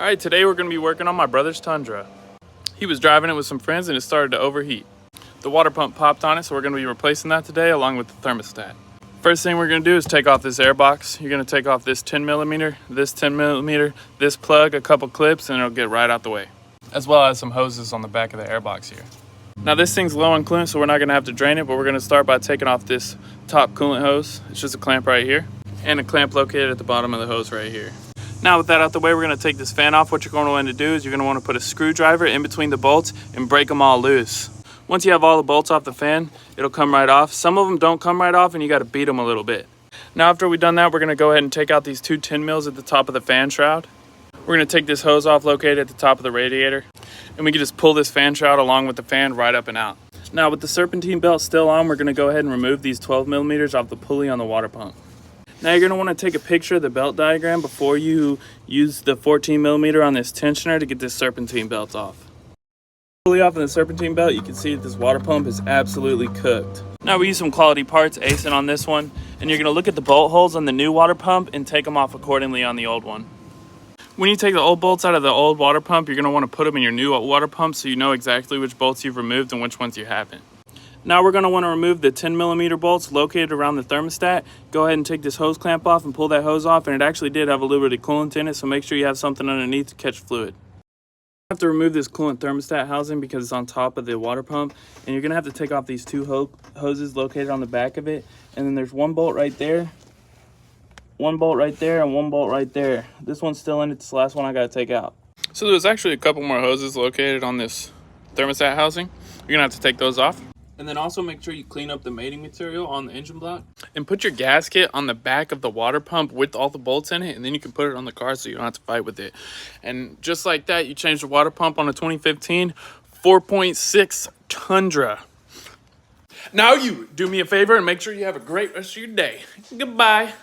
Alright, today we're going to be working on my brother's Tundra. He was driving it with some friends and it started to overheat. The water pump popped on it, so we're going to be replacing that today along with the thermostat. First thing we're going to do is take off this air box. You're going to take off this 10mm, this 10mm, this plug, a couple clips, and it'll get right out the way. As well as some hoses on the back of the air box here. Now this thing's low on coolant, so we're not going to have to drain it, but we're going to start by taking off this top coolant hose. It's just a clamp right here, and a clamp located at the bottom of the hose right here. Now with that out the way, we're going to take this fan off. What you're going to want to do is you're going to want to put a screwdriver in between the bolts and break them all loose. Once you have all the bolts off the fan, it'll come right off. Some of them don't come right off and you got to beat them a little bit. Now after we've done that, we're going to go ahead and take out these two 10 mils at the top of the fan shroud. We're going to take this hose off located at the top of the radiator, and we can just pull this fan shroud along with the fan right up and out. Now with the serpentine belt still on, we're going to go ahead and remove these 12mm off the pulley on the water pump. Now you're going to want to take a picture of the belt diagram before you use the 14mm on this tensioner to get this serpentine belt off. Pulley off of the serpentine belt, you can see that this water pump is absolutely cooked. Now we use some quality parts, acing on this one, and you're going to look at the bolt holes on the new water pump and take them off accordingly on the old one. When you take the old bolts out of the old water pump, you're going to want to put them in your new water pump so you know exactly which bolts you've removed and which ones you haven't. Now we're going to want to remove the 10mm bolts located around the thermostat. Go ahead and take this hose clamp off and pull that hose off, and it actually did have a little bit of coolant in it, so make sure you have something underneath to catch fluid. You have to remove this coolant thermostat housing because it's on top of the water pump, and you're going to have to take off these two hoses located on the back of it, and then there's one bolt right there, one bolt right there, and one bolt right there. This one's still in it. It's the last one I got to take out. So there's actually a couple more hoses located on this thermostat housing. You're going to have to take those off. And then also make sure you clean up the mating material on the engine block. And put your gasket on the back of the water pump with all the bolts in it, and then you can put it on the car so you don't have to fight with it. And just like that, you change the water pump on a 2015 4.6 Tundra. Now you do me a favor and make sure you have a great rest of your day. Goodbye.